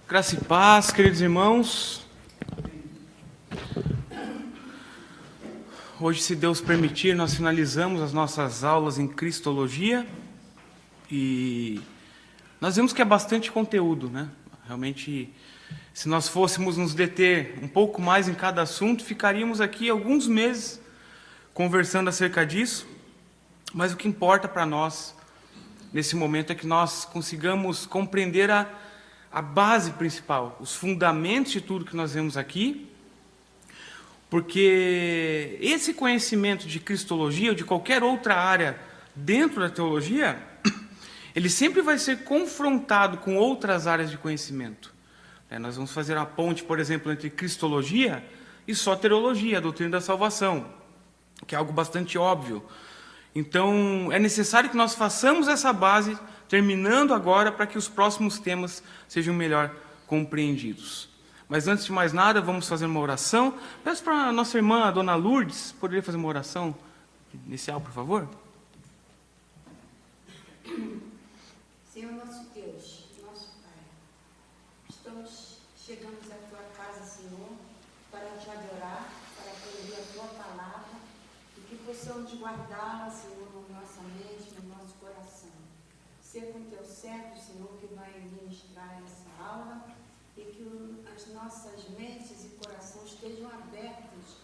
Graça e paz, queridos irmãos. Hoje, se Deus permitir, nós finalizamos as nossas aulas em Cristologia e nós vemos que é bastante conteúdo, né? Realmente, se nós fôssemos nos deter um pouco mais em cada assunto, ficaríamos aqui alguns meses conversando acerca disso, mas o que importa para nós nesse momento é que nós consigamos compreender a base principal, os fundamentos de tudo que nós vemos aqui, porque esse conhecimento de cristologia ou de qualquer outra área dentro da teologia, ele sempre vai ser confrontado com outras áreas de conhecimento. Nós vamos fazer a ponte, por exemplo, entre cristologia e soteriologia, a doutrina da salvação, que é algo bastante óbvio. Então, é necessário que nós façamos essa base, terminando agora, para que os próximos temas sejam melhor compreendidos. Mas antes de mais nada, vamos fazer uma oração. Peço para a nossa irmã, a dona Lourdes, poderia fazer uma oração inicial, por favor? Senhor nosso Deus, nosso Pai, estamos chegando à Tua casa, Senhor, para Te adorar, para ouvir a Tua palavra e que possamos guardá-la, Senhor, na nossa mente, no nosso coração. Ser com Teu servo, Senhor, que vai ministrar essa aula e que as nossas mentes e corações estejam abertos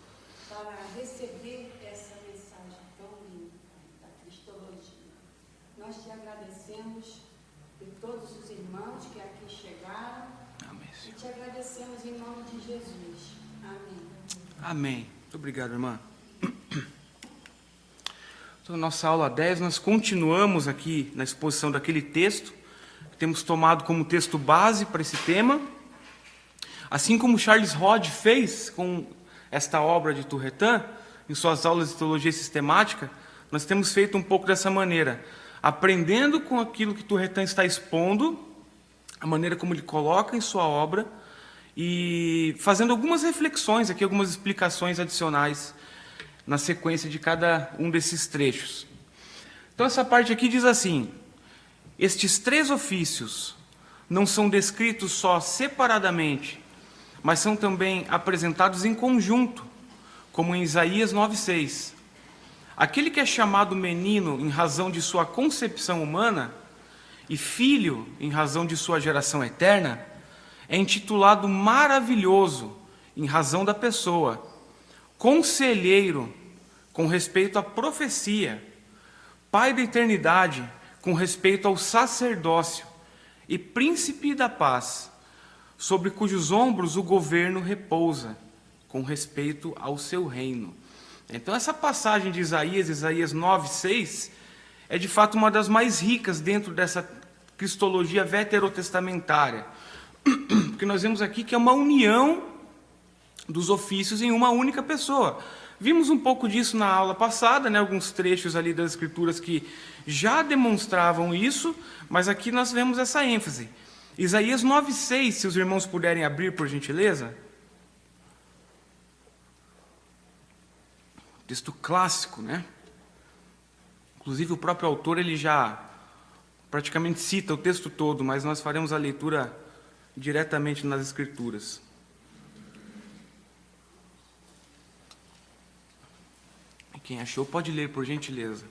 para receber essa mensagem tão linda da cristologia. Nós Te agradecemos por todos os irmãos que aqui chegaram. Amém, E Te agradecemos em nome de Jesus. Amém. Amém. Muito obrigado, irmã. Então, na nossa aula 10, nós continuamos aqui na exposição daquele texto que temos tomado como texto base para esse tema. Assim como Charles Hodge fez com esta obra de Turretin, em suas aulas de teologia sistemática, nós temos feito um pouco dessa maneira, aprendendo com aquilo que Turretin está expondo, a maneira como ele coloca em sua obra, e fazendo algumas reflexões aqui, algumas explicações adicionais na sequência de cada um desses trechos. Então, essa parte aqui diz assim: estes três ofícios não são descritos só separadamente, mas são também apresentados em conjunto, como em Isaías 9,6. Aquele que é chamado menino em razão de sua concepção humana e filho em razão de sua geração eterna, é intitulado maravilhoso em razão da pessoa, conselheiro com respeito à profecia, pai da eternidade com respeito ao sacerdócio e príncipe da paz, sobre cujos ombros o governo repousa, com respeito ao seu reino. Então, essa passagem de Isaías 9,6, é de fato uma das mais ricas dentro dessa cristologia veterotestamentária, porque nós vemos aqui que é uma união dos ofícios em uma única pessoa. Vimos um pouco disso na aula passada, né? Alguns trechos ali das Escrituras que já demonstravam isso, mas aqui nós vemos essa ênfase. Isaías 9,6, se os irmãos puderem abrir, por gentileza. Texto clássico, né? Inclusive o próprio autor, ele já praticamente cita o texto todo, mas nós faremos a leitura diretamente nas Escrituras. E quem achou pode ler, por gentileza.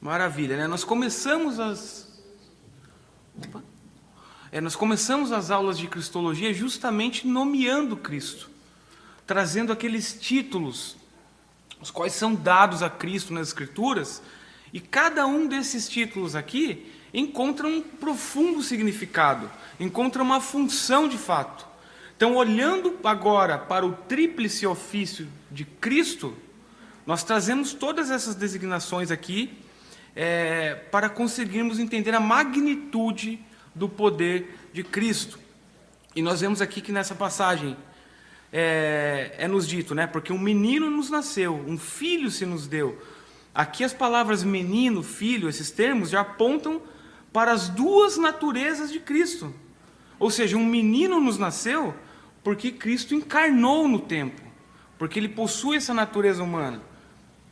Maravilha, né? Nós começamos as aulas de cristologia justamente nomeando Cristo, trazendo aqueles títulos, os quais são dados a Cristo nas Escrituras, e cada um desses títulos aqui encontra um profundo significado, encontra uma função de fato. Então, olhando agora para o tríplice ofício de Cristo, nós trazemos todas essas designações aqui, para conseguirmos entender a magnitude do poder de Cristo. E nós vemos aqui que nessa passagem nos dito, né? Porque um menino nos nasceu, um filho se nos deu. Aqui as palavras menino, filho, esses termos já apontam para as duas naturezas de Cristo. Ou seja, um menino nos nasceu porque Cristo encarnou no tempo, porque ele possui essa natureza humana.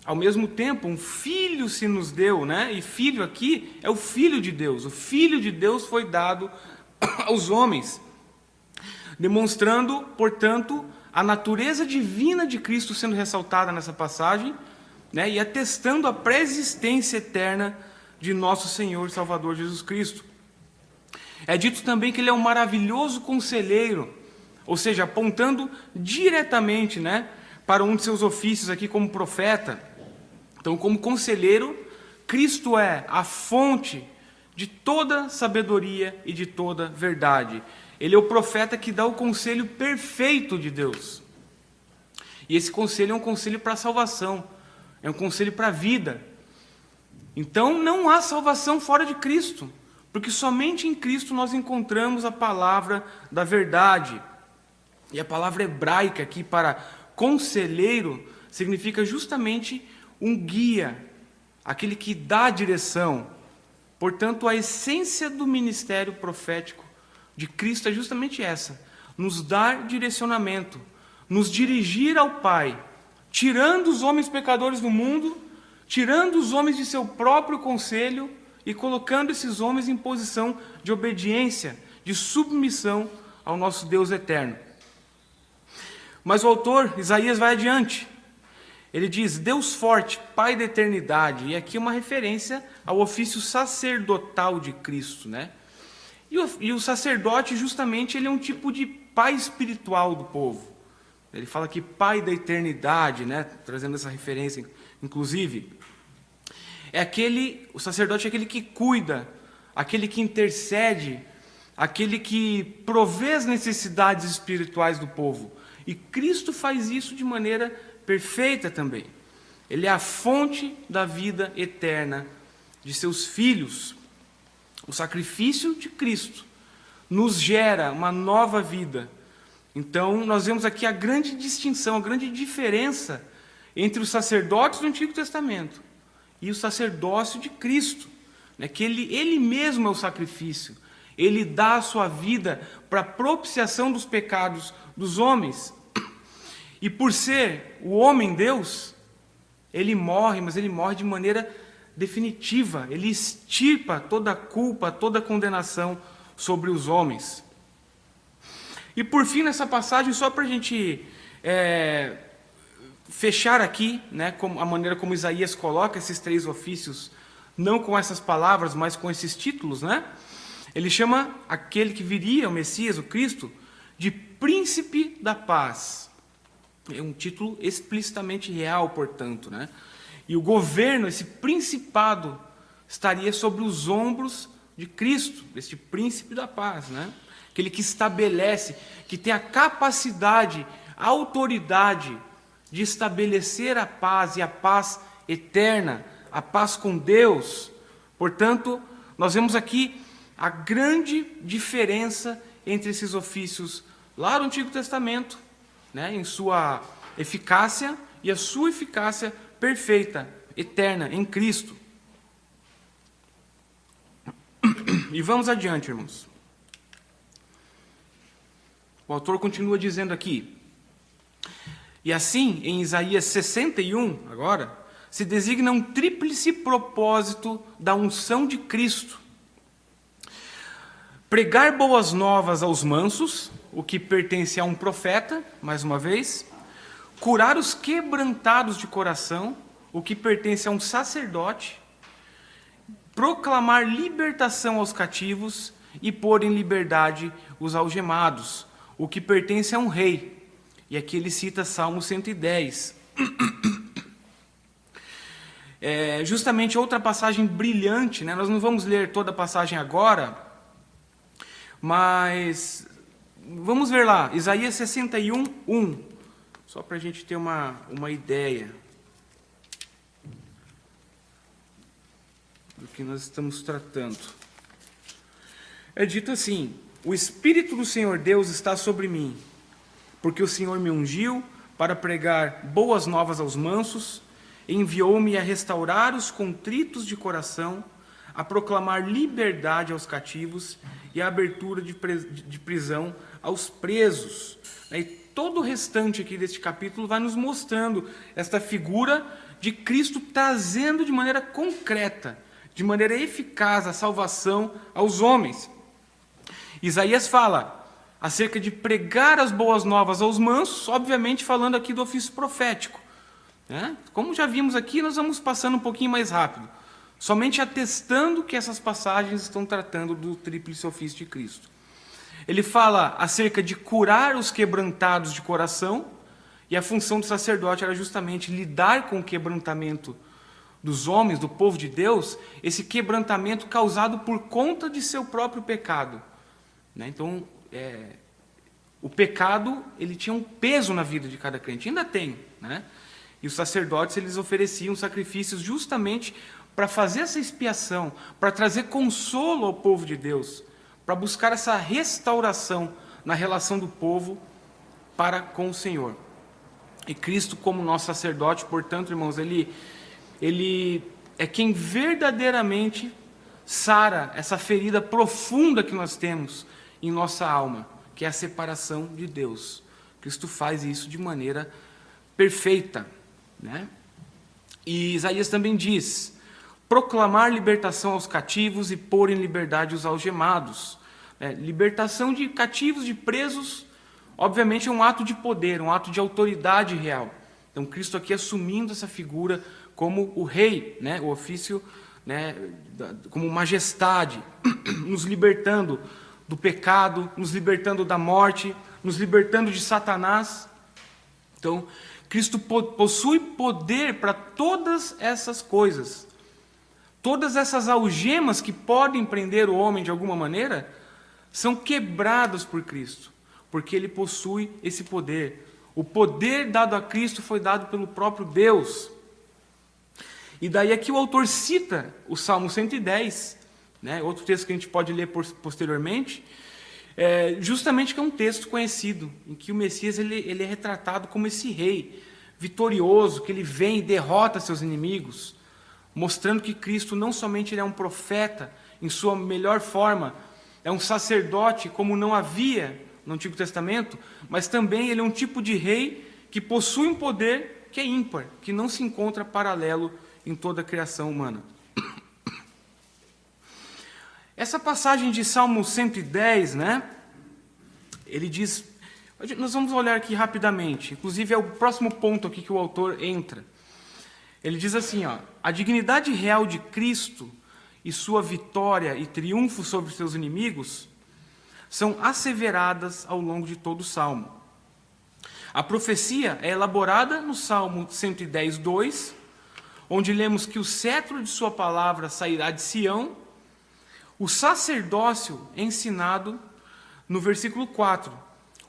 Ao mesmo tempo, um filho se nos deu, né? E filho aqui é o Filho de Deus. O Filho de Deus foi dado aos homens, demonstrando, portanto, a natureza divina de Cristo sendo ressaltada nessa passagem, né? E atestando a pré-existência eterna de nosso Senhor e Salvador Jesus Cristo. É dito também que ele é um maravilhoso conselheiro, ou seja, apontando diretamente, né, para um de seus ofícios aqui como profeta. Então, como conselheiro, Cristo é a fonte de toda sabedoria e de toda verdade. Ele é o profeta que dá o conselho perfeito de Deus. E esse conselho é um conselho para a salvação, é um conselho para a vida. Então, não há salvação fora de Cristo, porque somente em Cristo nós encontramos a palavra da verdade. E a palavra hebraica aqui para conselheiro significa justamente um guia, aquele que dá direção. Portanto, a essência do ministério profético de Cristo é justamente essa: nos dar direcionamento, nos dirigir ao Pai, tirando os homens pecadores do mundo, tirando os homens de seu próprio conselho e colocando esses homens em posição de obediência, de submissão ao nosso Deus eterno. Mas o autor, Isaías, vai adiante. Ele diz: Deus forte, Pai da eternidade. E aqui uma referência ao ofício sacerdotal de Cristo, né? E o sacerdote, justamente, ele é um tipo de pai espiritual do povo. Ele fala aqui Pai da eternidade, né? Trazendo essa referência, inclusive. O sacerdote é aquele que cuida, aquele que intercede, aquele que provê as necessidades espirituais do povo. E Cristo faz isso de maneira perfeita também. Ele é a fonte da vida eterna de seus filhos. O sacrifício de Cristo nos gera uma nova vida. Então, nós vemos aqui a grande distinção, a grande diferença entre os sacerdotes do Antigo Testamento e o sacerdócio de Cristo, né? Que ele mesmo é o sacrifício. Ele dá a sua vida para a propiciação dos pecados dos homens. E por ser o homem-Deus, ele morre, mas ele morre de maneira definitiva. Ele extirpa toda a culpa, toda a condenação sobre os homens. E por fim, nessa passagem, só para a gente fechar aqui, né, a maneira como Isaías coloca esses três ofícios, não com essas palavras, mas com esses títulos, né? Ele chama aquele que viria, o Messias, o Cristo, de Príncipe da Paz. É um título explicitamente real, portanto, né? E o governo, esse principado, estaria sobre os ombros de Cristo, deste Príncipe da Paz, né? Aquele que estabelece, que tem a capacidade, a autoridade de estabelecer a paz e a paz eterna, a paz com Deus. Portanto, nós vemos aqui a grande diferença entre esses ofícios lá do Antigo Testamento, né, em sua eficácia e a sua eficácia perfeita, eterna, em Cristo. E vamos adiante, irmãos. O autor continua dizendo aqui: e assim, em Isaías 61, agora, se designa um tríplice propósito da unção de Cristo. Pregar boas novas aos mansos, o que pertence a um profeta, mais uma vez. Curar os quebrantados de coração, o que pertence a um sacerdote. Proclamar libertação aos cativos e pôr em liberdade os algemados, o que pertence a um rei. E aqui ele cita Salmo 110. Justamente outra passagem brilhante, né? Nós não vamos ler toda a passagem agora, mas vamos ver lá, Isaías 61, 1, só para a gente ter uma ideia do que nós estamos tratando. É dito assim: o Espírito do Senhor Deus está sobre mim, porque o Senhor me ungiu para pregar boas novas aos mansos, enviou-me a restaurar os contritos de coração, a proclamar liberdade aos cativos e a abertura de prisão aos presos. E todo o restante aqui deste capítulo vai nos mostrando esta figura de Cristo trazendo de maneira concreta, de maneira eficaz a salvação aos homens. Isaías fala acerca de pregar as boas novas aos mansos, obviamente falando aqui do ofício profético. Como já vimos aqui, nós vamos passando um pouquinho mais rápido, somente atestando que essas passagens estão tratando do tríplice ofício de Cristo. Ele fala acerca de curar os quebrantados de coração, e a função do sacerdote era justamente lidar com o quebrantamento dos homens, do povo de Deus, esse quebrantamento causado por conta de seu próprio pecado. Então, o pecado, ele tinha um peso na vida de cada crente, ainda tem, E os sacerdotes, eles ofereciam sacrifícios justamente para fazer essa expiação, para trazer consolo ao povo de Deus, para buscar essa restauração na relação do povo para com o Senhor. E Cristo, como nosso sacerdote, portanto, irmãos, ele é quem verdadeiramente sara essa ferida profunda que nós temos em nossa alma, que é a separação de Deus. Cristo faz isso de maneira perfeita. E Isaías também diz: proclamar libertação aos cativos e pôr em liberdade os algemados. Libertação de cativos, de presos, obviamente é um ato de poder, um ato de autoridade real. Então Cristo aqui assumindo essa figura como o rei, o ofício, como majestade, nos libertando do pecado, nos libertando da morte, nos libertando de Satanás. Então, Cristo possui poder para todas essas coisas. Todas essas algemas que podem prender o homem de alguma maneira são quebradas por Cristo, porque ele possui esse poder. O poder dado a Cristo foi dado pelo próprio Deus. E daí aqui o autor cita o Salmo 110, outro texto que a gente pode ler posteriormente, justamente que é um texto conhecido, em que o Messias ele é retratado como esse rei vitorioso, que ele vem e derrota seus inimigos, mostrando que Cristo não somente ele é um profeta em sua melhor forma, é um sacerdote como não havia no Antigo Testamento, mas também ele é um tipo de rei que possui um poder que é ímpar, que não se encontra paralelo em toda a criação humana. Essa passagem de Salmo 110, ele diz, nós vamos olhar aqui rapidamente, inclusive é o próximo ponto aqui que o autor entra. Ele diz assim, a dignidade real de Cristo e sua vitória e triunfo sobre seus inimigos são asseveradas ao longo de todo o Salmo. A profecia é elaborada no Salmo 110, 2, onde lemos que o cetro de sua palavra sairá de Sião. O sacerdócio é ensinado no versículo 4.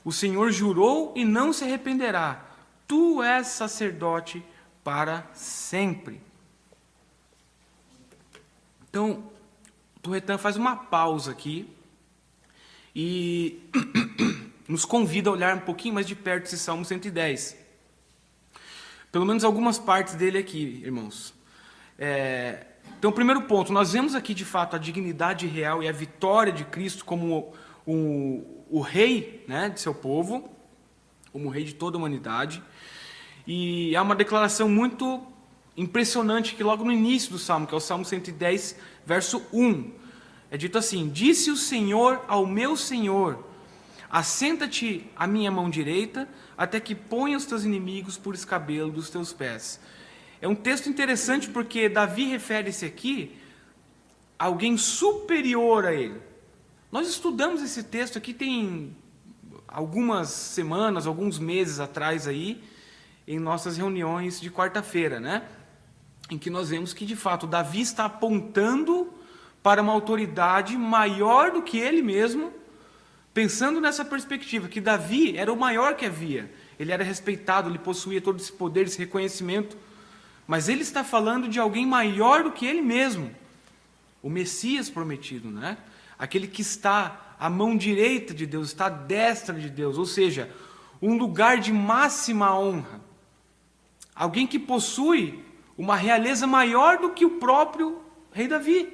O Senhor jurou e não se arrependerá. Tu és sacerdote para sempre. Então, Turretin faz uma pausa aqui e nos convida a olhar um pouquinho mais de perto esse Salmo 110. Pelo menos algumas partes dele aqui, irmãos. Então, primeiro ponto, nós vemos aqui de fato a dignidade real e a vitória de Cristo como o rei, de seu povo, como o rei de toda a humanidade. E há uma declaração muito impressionante que logo no início do Salmo, que é o Salmo 110, verso 1, é dito assim: disse o Senhor ao meu Senhor, assenta-te à minha mão direita, até que ponha os teus inimigos por escabelo dos teus pés. É um texto interessante porque Davi refere-se aqui a alguém superior a ele. Nós estudamos esse texto aqui tem algumas semanas, alguns meses atrás aí, em nossas reuniões de quarta-feira, em que nós vemos que, de fato, Davi está apontando para uma autoridade maior do que ele mesmo, pensando nessa perspectiva, que Davi era o maior que havia. Ele era respeitado, ele possuía todo esse poder, esse reconhecimento, mas ele está falando de alguém maior do que ele mesmo, o Messias prometido, aquele que está à mão direita de Deus, está à destra de Deus, ou seja, um lugar de máxima honra, alguém que possui uma realeza maior do que o próprio rei Davi.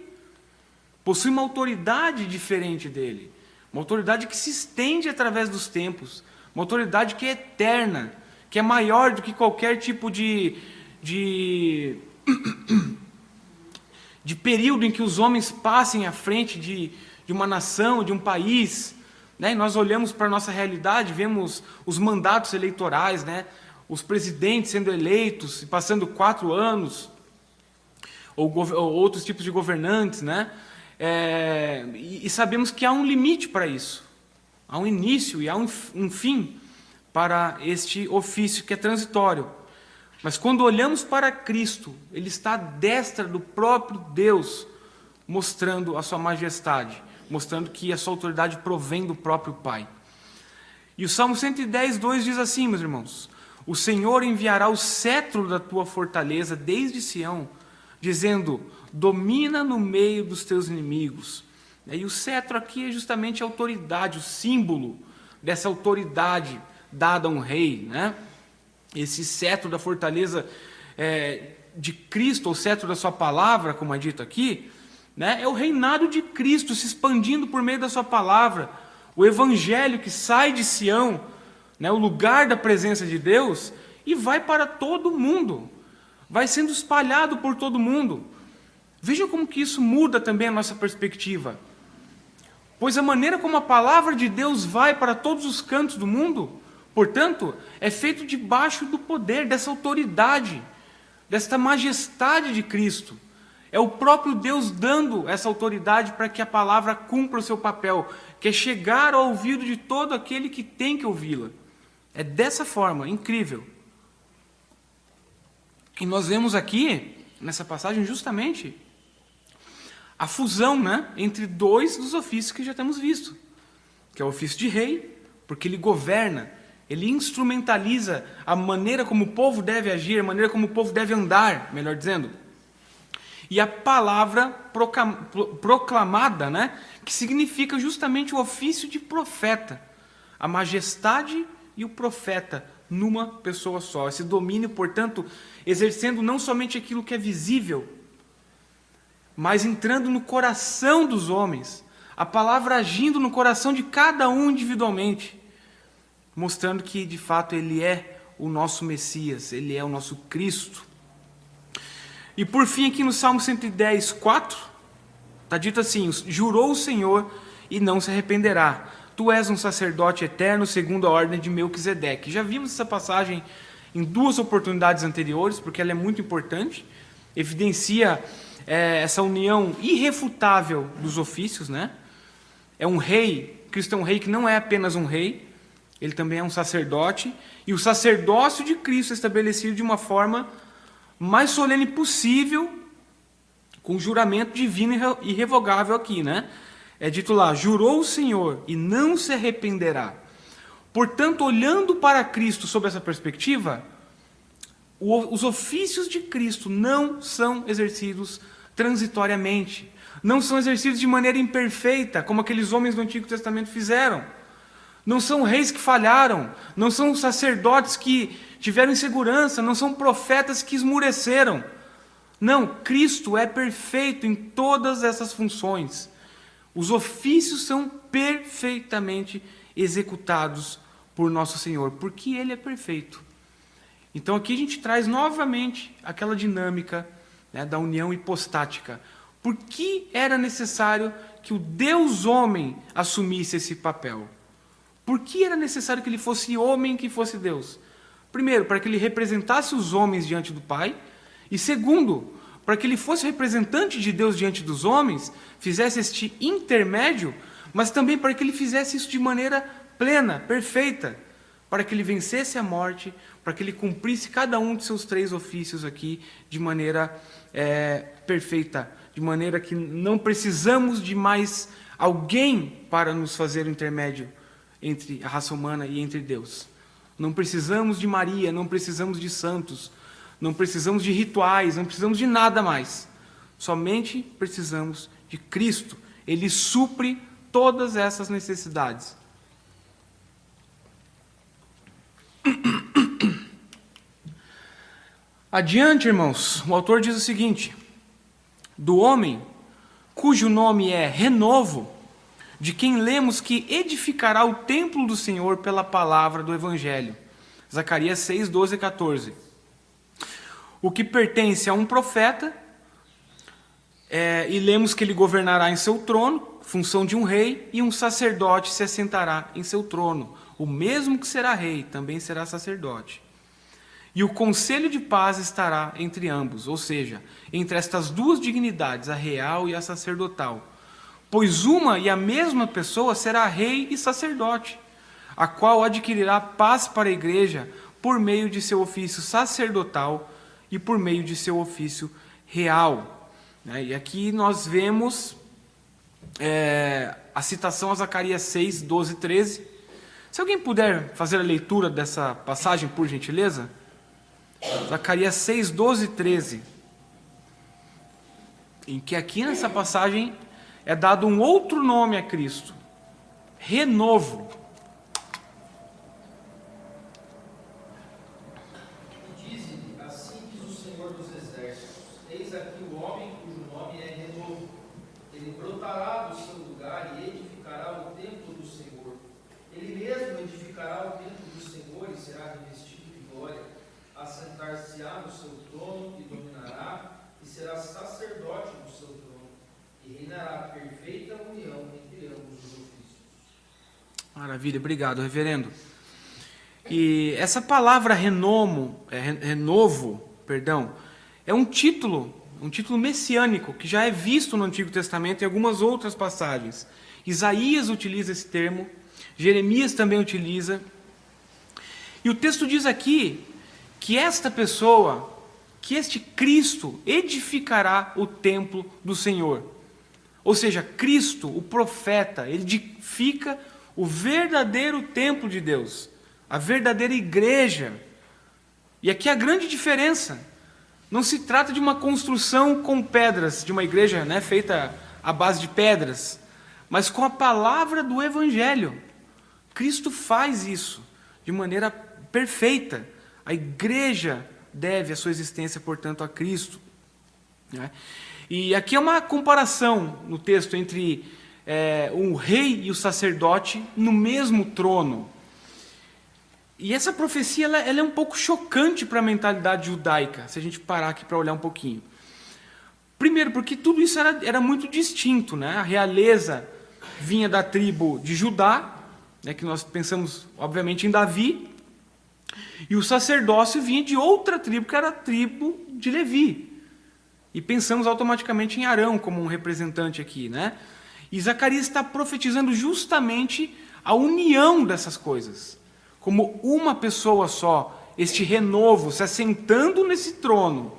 possui uma autoridade diferente dele, uma autoridade que se estende através dos tempos, uma autoridade que é eterna, que é maior do que qualquer tipo de período em que os homens passem à frente de uma nação, de um país, né? E nós olhamos para a nossa realidade, vemos os mandatos eleitorais, né? Os presidentes sendo eleitos e passando 4 anos, ou outros tipos de governantes, né? E sabemos que há um limite para isso, há um início e há um fim para este ofício que é transitório. Mas quando olhamos para Cristo, Ele está à destra do próprio Deus, mostrando a sua majestade, mostrando que a sua autoridade provém do próprio Pai. E o Salmo 110, 2 diz assim, meus irmãos: o Senhor enviará o cetro da tua fortaleza desde Sião, dizendo, domina no meio dos teus inimigos. E o cetro aqui é justamente a autoridade, o símbolo dessa autoridade dada a um rei, né? Esse cetro da fortaleza de Cristo, ou cetro da sua palavra, como é dito aqui, né? É o reinado de Cristo se expandindo por meio da sua palavra, o evangelho que sai de Sião, né? O lugar da presença de Deus, e vai para todo mundo, vai sendo espalhado por todo mundo. Vejam como que isso muda também a nossa perspectiva. Pois a maneira como a palavra de Deus vai para todos os cantos do mundo, portanto, é feito debaixo do poder, dessa autoridade, desta majestade de Cristo. É o próprio Deus dando essa autoridade para que a palavra cumpra o seu papel, que é chegar ao ouvido de todo aquele que tem que ouvi-la. É dessa forma, incrível. E nós vemos aqui, nessa passagem, justamente a fusão, né, entre 2 dos ofícios que já temos visto, que é o ofício de rei, porque ele governa, ele instrumentaliza a maneira como o povo deve agir, a maneira como o povo deve andar, melhor dizendo. E a palavra proclamada, né, que significa justamente o ofício de profeta, a majestade e o profeta numa pessoa só. Esse domínio, portanto, exercendo não somente aquilo que é visível, mas entrando no coração dos homens, a palavra agindo no coração de cada um individualmente, mostrando que, de fato, Ele é o nosso Messias, Ele é o nosso Cristo. E, por fim, aqui no Salmo 110, 4, está dito assim, jurou o Senhor e não se arrependerá. Tu és um sacerdote eterno segundo a ordem de Melquisedeque. Já vimos essa passagem em 2 oportunidades anteriores, porque ela é muito importante, evidencia essa união irrefutável dos ofícios, né? É um rei, Cristo é um rei que não é apenas um rei, ele também é um sacerdote, e o sacerdócio de Cristo é estabelecido de uma forma mais solene possível, com juramento divino e irrevogável aqui, né? É dito lá, jurou o Senhor e não se arrependerá. Portanto, olhando para Cristo sob essa perspectiva, os ofícios de Cristo não são exercidos transitoriamente, não são exercidos de maneira imperfeita, como aqueles homens do Antigo Testamento fizeram. Não são reis que falharam, não são sacerdotes que tiveram insegurança, não são profetas que esmureceram. Não, Cristo é perfeito em todas essas funções. Os ofícios são perfeitamente executados por nosso Senhor, porque Ele é perfeito. Então aqui a gente traz novamente aquela dinâmica, né, da união hipostática. Por que era necessário que o Deus homem assumisse esse papel? Por que era necessário que ele fosse homem, que fosse Deus? Primeiro, para que ele representasse os homens diante do Pai. E segundo, para que ele fosse representante de Deus diante dos homens, fizesse este intermédio, mas também para que ele fizesse isso de maneira plena, perfeita, para que ele vencesse a morte, para que ele cumprisse cada um de seus 3 ofícios aqui de maneira perfeita, de maneira que não precisamos de mais alguém para nos fazer o intermédio entre a raça humana e entre Deus. Não precisamos de Maria, não precisamos de santos, não precisamos de rituais, não precisamos de nada mais. Somente precisamos de Cristo. Ele supre todas essas necessidades. Adiante, irmãos, o autor diz o seguinte: do homem cujo nome é Renovo, de quem lemos que edificará o templo do Senhor pela palavra do Evangelho. Zacarias 6, 12 e 14. O que pertence a um profeta, e lemos que ele governará em seu trono, função de um rei, e um sacerdote se assentará em seu trono. O mesmo que será rei, também será sacerdote. E o conselho de paz estará entre ambos, ou seja, entre estas duas dignidades, a real e a sacerdotal. Pois uma e a mesma pessoa será rei e sacerdote, a qual adquirirá paz para a igreja por meio de seu ofício sacerdotal e por meio de seu ofício real. E aqui nós vemos a citação a Zacarias 6, 12 e 13. Se alguém puder fazer a leitura dessa passagem, por gentileza. Zacarias 6, 12 e 13. Em que aqui nessa passagem é dado um outro nome a Cristo. Renovo. Dize-lhe, assim diz o Senhor dos Exércitos: eis aqui o homem cujo nome é Renovo. Ele brotará do seu lugar e edificará o templo do Senhor. Ele mesmo edificará o templo do Senhor e será revestido de glória. Assentar-se-á no seu trono e dominará, e será sacerdote no seu trono, e reinará perfeita união entre ambos os ofícios. Maravilha, obrigado, reverendo. E essa palavra renovo, é um título messiânico que já é visto no Antigo Testamento em algumas outras passagens. Isaías utiliza esse termo, Jeremias também utiliza. E o texto diz aqui que esta pessoa, que este Cristo edificará o templo do Senhor. Ou seja, Cristo, o profeta, ele edifica o verdadeiro templo de Deus, a verdadeira igreja. E aqui a grande diferença: não se trata de uma construção com pedras, de uma igreja feita à base de pedras, mas com a palavra do Evangelho. Cristo faz isso de maneira perfeita. A igreja deve a sua existência, portanto, a Cristo. E aqui é uma comparação no texto entre o rei e o sacerdote no mesmo trono. E essa profecia ela é um pouco chocante para a mentalidade judaica, se a gente parar aqui para olhar um pouquinho. Primeiro, porque tudo isso era muito distinto. A realeza vinha da tribo de Judá, que nós pensamos, obviamente, em Davi, e o sacerdócio vinha de outra tribo, que era a tribo de Levi. E pensamos automaticamente em Arão como um representante aqui. E Zacarias está profetizando justamente a união dessas coisas. Como uma pessoa só, este renovo, se assentando nesse trono,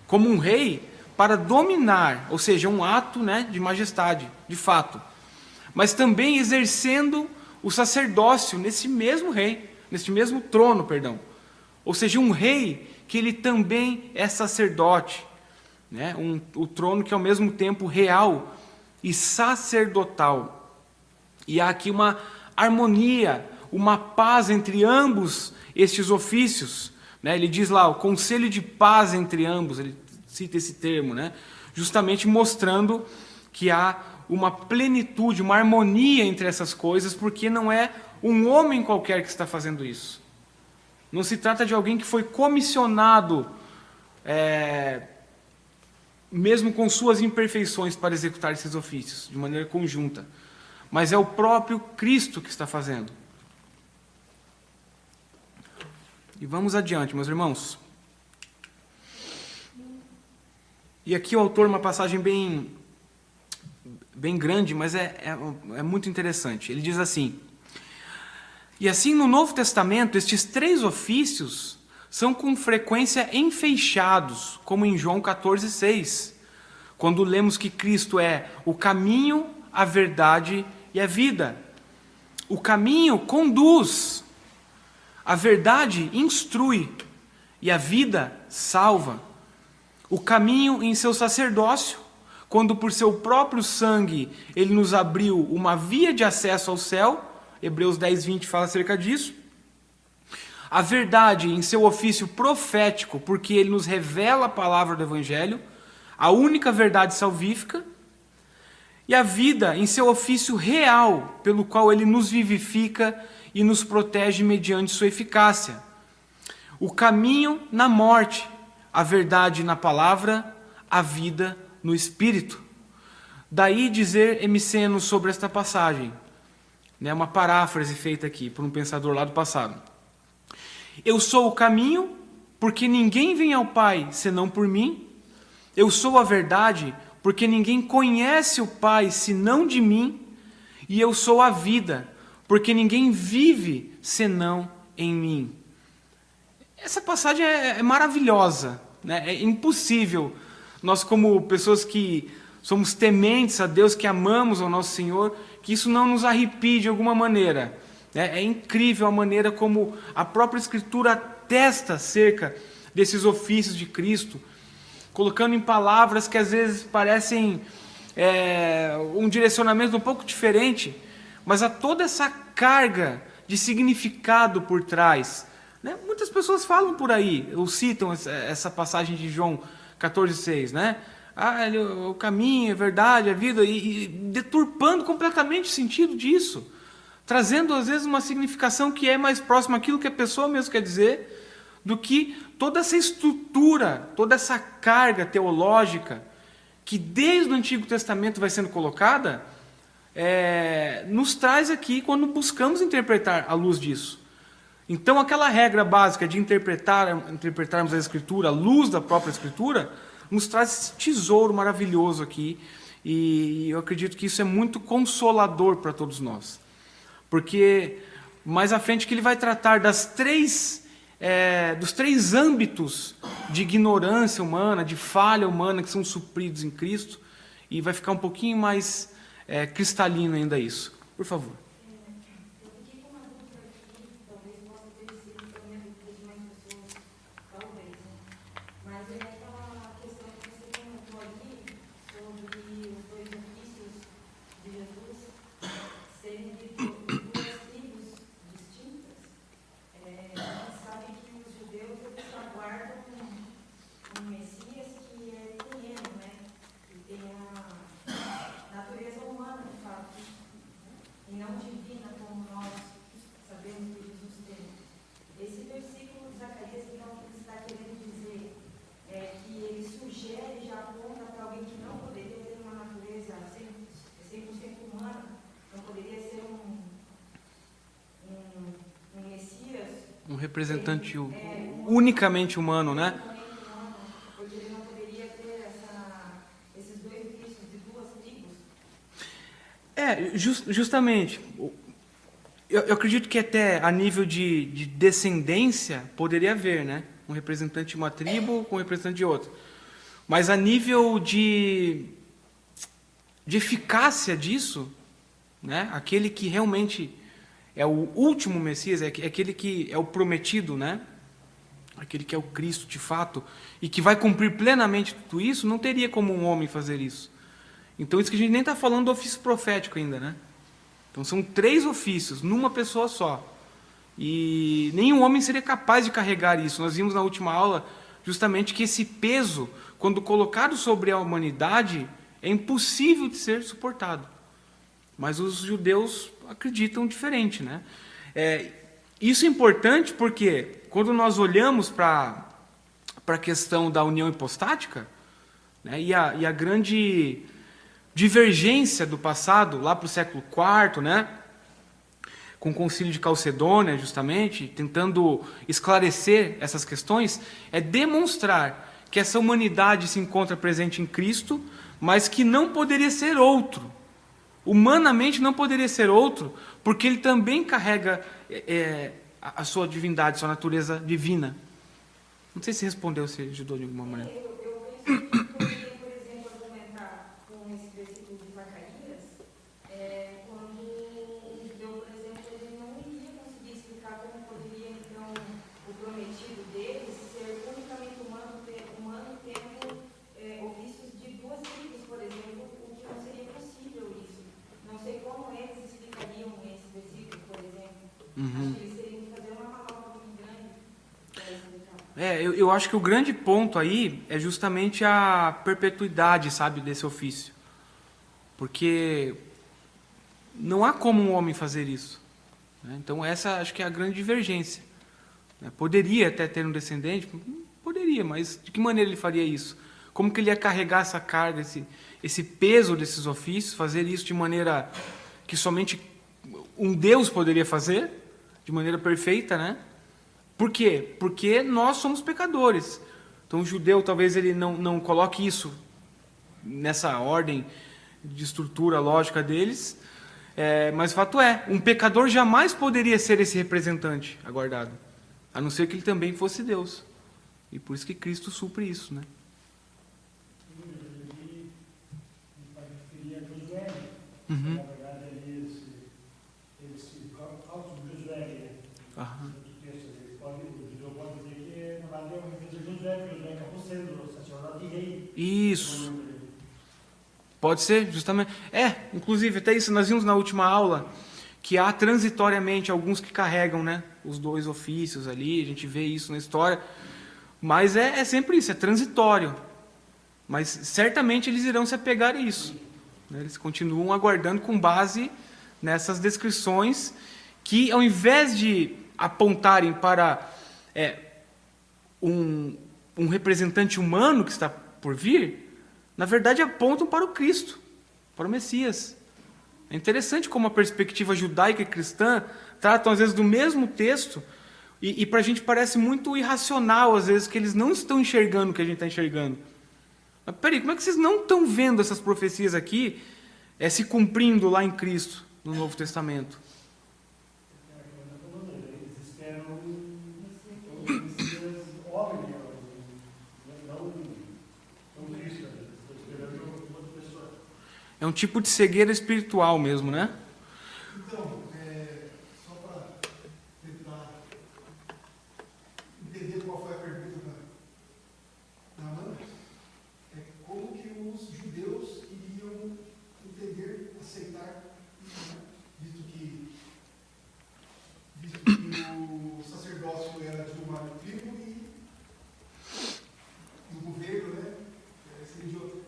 como um rei, para dominar, ou seja, um ato de majestade, de fato. Mas também exercendo o sacerdócio nesse mesmo rei, neste mesmo trono, perdão. Ou seja, um rei que ele também é sacerdote. O trono que é ao mesmo tempo real e sacerdotal. E há aqui uma harmonia, uma paz entre ambos estes ofícios. Ele diz lá, o conselho de paz entre ambos, ele cita esse termo, justamente mostrando que há uma plenitude, uma harmonia entre essas coisas, porque não é um homem qualquer que está fazendo isso. Não se trata de alguém que foi comissionado, mesmo com suas imperfeições, para executar esses ofícios, de maneira conjunta. Mas é o próprio Cristo que está fazendo. E vamos adiante, meus irmãos. E aqui o autor, uma passagem bem grande, mas é muito interessante. Ele diz assim: e assim no Novo Testamento, estes 3 ofícios são com frequência enfeixados, como em João 14,6, quando lemos que Cristo é o caminho, a verdade e a vida. O caminho conduz, a verdade instrui e a vida salva. O caminho em seu sacerdócio, quando por seu próprio sangue ele nos abriu uma via de acesso ao céu, Hebreus 10:20 fala acerca disso. A verdade em seu ofício profético, porque ele nos revela a palavra do Evangelho, a única verdade salvífica. e a vida em seu ofício real, pelo qual ele nos vivifica e nos protege mediante sua eficácia. O caminho na morte, a verdade na palavra, a vida no Espírito. Daí dizer Emiceno sobre esta passagem, né, uma paráfrase feita aqui por um pensador lá do passado. Eu sou o caminho, porque ninguém vem ao Pai senão por mim. Eu sou a verdade, porque ninguém conhece o Pai senão de mim. E eu sou a vida, porque ninguém vive senão em mim. Essa passagem é maravilhosa, né? É impossível nós, como pessoas que somos tementes a Deus, que amamos ao nosso Senhor, que isso não nos arrepie de alguma maneira. É incrível a maneira como a própria Escritura atesta acerca desses ofícios de Cristo, colocando em palavras que às vezes parecem um direcionamento um pouco diferente, mas há toda essa carga de significado por trás. Né? Muitas pessoas falam por aí, ou citam essa passagem de João 14,6, né? O caminho, a verdade, a vida, e deturpando completamente o sentido disso, trazendo às vezes uma significação que é mais próxima àquilo que a pessoa mesmo quer dizer, do que toda essa estrutura, toda essa carga teológica, que desde o Antigo Testamento vai sendo colocada, nos traz aqui quando buscamos interpretar à luz disso. Então aquela regra básica de interpretarmos a Escritura à luz da própria Escritura, nos traz esse tesouro maravilhoso aqui, e eu acredito que isso é muito consolador para todos nós. Porque mais à frente que ele vai tratar dos três âmbitos de ignorância humana, de falha humana que são supridos em Cristo, e vai ficar um pouquinho mais cristalino ainda isso. Por favor. Eu fiquei com uma dúvida aqui, talvez possa ter sido também a dúvida de mais pessoas, talvez, né? Mas é aquela questão que você comentou ali sobre os dois ofícios de Jesus serem de duas tribos distintas. A gente sabe que os judeus eles aguardam um Messias que é terreno, né? E tem a natureza humana, de fato, e não divina como nós sabemos que Jesus tem. Esse versículo de Zacarias, então, o que ele está querendo dizer é que ele sugere, já aponta para alguém que não poderia ter uma natureza 100% humana, não poderia ser um Messias. Um representante unicamente humano, né? Porque ele não poderia ter esses dois ofícios de duas tribos. Justamente. Eu acredito que até a nível de descendência poderia haver, né? Um representante de uma tribo com um representante de outra. Mas a nível de eficácia disso, né? Aquele que realmente é o último Messias, é aquele que é o prometido, né? Aquele que é o Cristo de fato, e que vai cumprir plenamente tudo isso, não teria como um homem fazer isso. Então isso que a gente nem está falando do ofício profético ainda, né? Então são 3 ofícios, numa pessoa só. E nenhum homem seria capaz de carregar isso. Nós vimos na última aula justamente que esse peso, quando colocado sobre a humanidade, é impossível de ser suportado. Mas os judeus acreditam diferente, né? Isso é importante porque quando nós olhamos para a questão da união hipostática, né, e a grande divergência do passado, lá para o século IV, né, com o Concílio de Calcedônia, justamente, tentando esclarecer essas questões, é demonstrar que essa humanidade se encontra presente em Cristo, mas que não poderia ser outro. Humanamente não poderia ser outro, porque ele também carrega a sua divindade, sua natureza divina. Não sei se respondeu, se ajudou de alguma maneira. Eu penso que poderia, por exemplo, argumentar com esse versículo de Zacarias, quando o judeu, por exemplo, ele não iria conseguir explicar como poderia, então, o prometido dele ser unicamente humano tendo ofícios de duas tribos, por exemplo, o que não seria possível isso. Não sei como eles explicariam esse versículo, por exemplo. Acho que eles teriam que fazer uma manobra muito grande para explicar. Eu acho que o grande ponto aí é justamente a perpetuidade, sabe, desse ofício. Porque não há como um homem fazer isso, né? Então essa acho que é a grande divergência, né? Poderia até ter um descendente, poderia, mas de que maneira ele faria isso? Como que ele ia carregar essa carga, esse peso desses ofícios, fazer isso de maneira que somente um Deus poderia fazer, de maneira perfeita, né? Por quê? Porque nós somos pecadores. Então o judeu talvez ele não coloque isso nessa ordem de estrutura lógica deles, mas o fato é, um pecador jamais poderia ser esse representante aguardado, a não ser que ele também fosse Deus. E por isso que Cristo supre isso, né? Uhum. Na verdade, ele se auto-Josué. O judeu pode dizer que, na verdade, é o rei de Josué, que Josué acabou sendo sacerdote de rei. Isso. Pode ser, justamente. Inclusive, até isso, nós vimos na última aula que há transitoriamente alguns que carregam, né, os dois ofícios ali, a gente vê isso na história, mas é sempre isso, é transitório. Mas certamente eles irão se apegar a isso, né? Eles continuam aguardando com base nessas descrições que, ao invés de apontarem para um representante humano que está por vir, na verdade apontam para o Cristo, para o Messias. É interessante como a perspectiva judaica e cristã tratam às vezes do mesmo texto e para a gente parece muito irracional às vezes que eles não estão enxergando o que a gente está enxergando. Mas peraí, como é que vocês não estão vendo essas profecias aqui se cumprindo lá em Cristo, no Novo Testamento? Eles esperam um Messias homem, não Cristo. Estão esperando outra pessoa. É um tipo de cegueira espiritual mesmo, né? Então, só para tentar entender qual foi a pergunta da Amanda, como que os judeus iriam entender, aceitar isso, né? Visto que o sacerdócio era de uma tribo e o governo, né, seria de outra.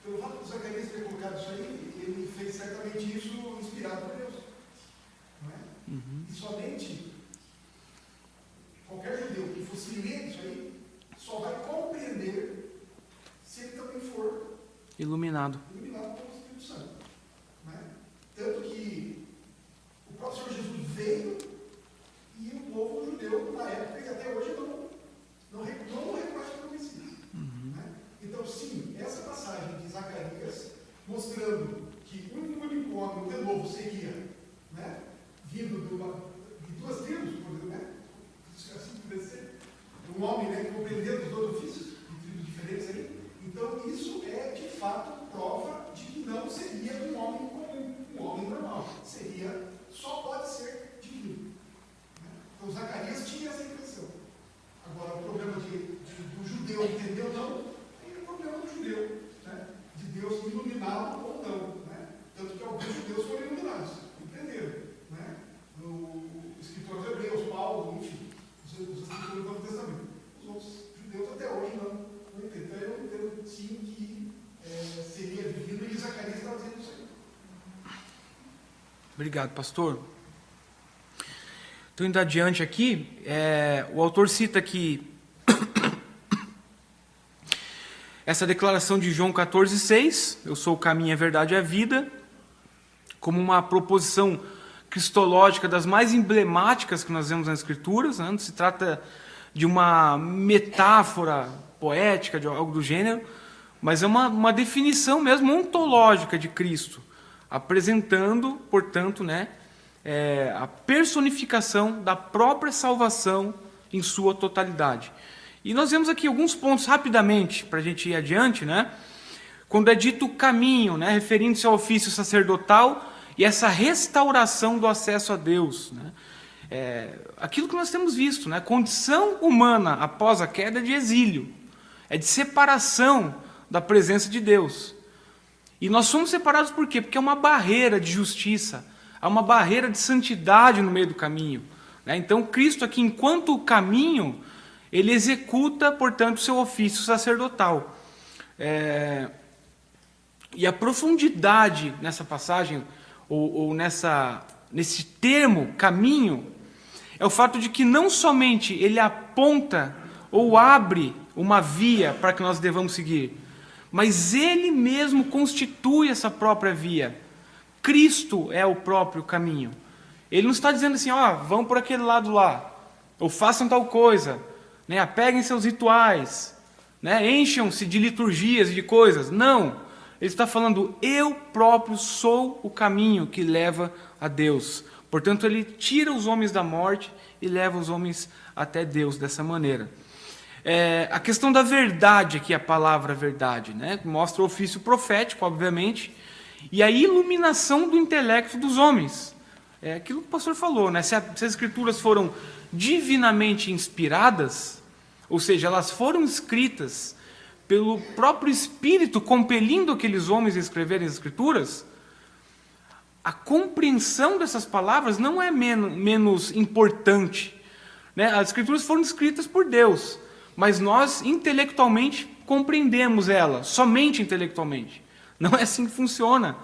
Pelo fato de Zacarias ter colocado isso aí, ele fez certamente isso inspirado por Deus. Não é? Uhum. E somente qualquer judeu que fosse ler isso aí só vai compreender se ele também for Iluminado. iluminado pelo Espírito Santo. Não é? Tanto que o próprio Senhor Jesus veio e o povo judeu, na época e até hoje, não reconhece como Messias. Uhum. Né? Então, sim, essa passagem de Zacarias, mostrando que um único homem de novo seria, né, vindo de duas tribos, né? Assim poderia ser. Um homem, né, compreendendo os dois ofícios, de tribos diferentes aí. Então, isso é, de fato, prova de que não seria um homem comum, um homem normal. Só pode ser divino. Né? Então, Zacarias tinha essa impressão. Agora, o problema do judeu entender ou não, é o problema do judeu, né? De Deus iluminá-lo ou não. Né? Tanto que alguns judeus foram iluminados, entenderam. Né? O escritor dos Hebreus, Paulo, enfim, os escritores do Novo Testamento. Os outros judeus até hoje não entendem. Então, eu entendo sim que seria divino e Zacarias estava dizendo isso aí. Obrigado, pastor. Então, indo adiante aqui, o autor cita aqui essa declaração de João 14,6, eu sou o caminho, a verdade e a vida, como uma proposição cristológica das mais emblemáticas que nós vemos nas Escrituras, né? Não se trata de uma metáfora poética, de algo do gênero, mas é uma definição mesmo ontológica de Cristo, apresentando, portanto, né, a personificação da própria salvação em sua totalidade. E nós vemos aqui alguns pontos rapidamente, para a gente ir adiante, né? Quando é dito caminho, né, referindo-se ao ofício sacerdotal e essa restauração do acesso a Deus, né? Aquilo que nós temos visto, né? A condição humana após a queda é de exílio, é de separação da presença de Deus. E nós somos separados por quê? Porque é uma barreira de justiça, há uma barreira de santidade no meio do caminho, né? Então, Cristo aqui, enquanto ele executa, portanto, seu ofício sacerdotal. E a profundidade nessa passagem, ou nesse termo, caminho, é o fato de que não somente ele aponta ou abre uma via para que nós devamos seguir, mas ele mesmo constitui essa própria via. Cristo é o próprio caminho. Ele não está dizendo assim, vão por aquele lado lá, ou façam tal coisa, né, apeguem seus rituais, né, encham-se de liturgias e de coisas. Não, ele está falando, eu próprio sou o caminho que leva a Deus. Portanto, ele tira os homens da morte e leva os homens até Deus dessa maneira. A questão da verdade aqui, a palavra verdade, né, mostra o ofício profético, obviamente, e a iluminação do intelecto dos homens. É aquilo que o pastor falou, né? Se as escrituras foram divinamente inspiradas, ou seja, elas foram escritas pelo próprio Espírito, compelindo aqueles homens a escreverem as escrituras, a compreensão dessas palavras não é menos importante, né? As escrituras foram escritas por Deus, mas nós intelectualmente compreendemos elas, somente intelectualmente. Não é assim que funciona.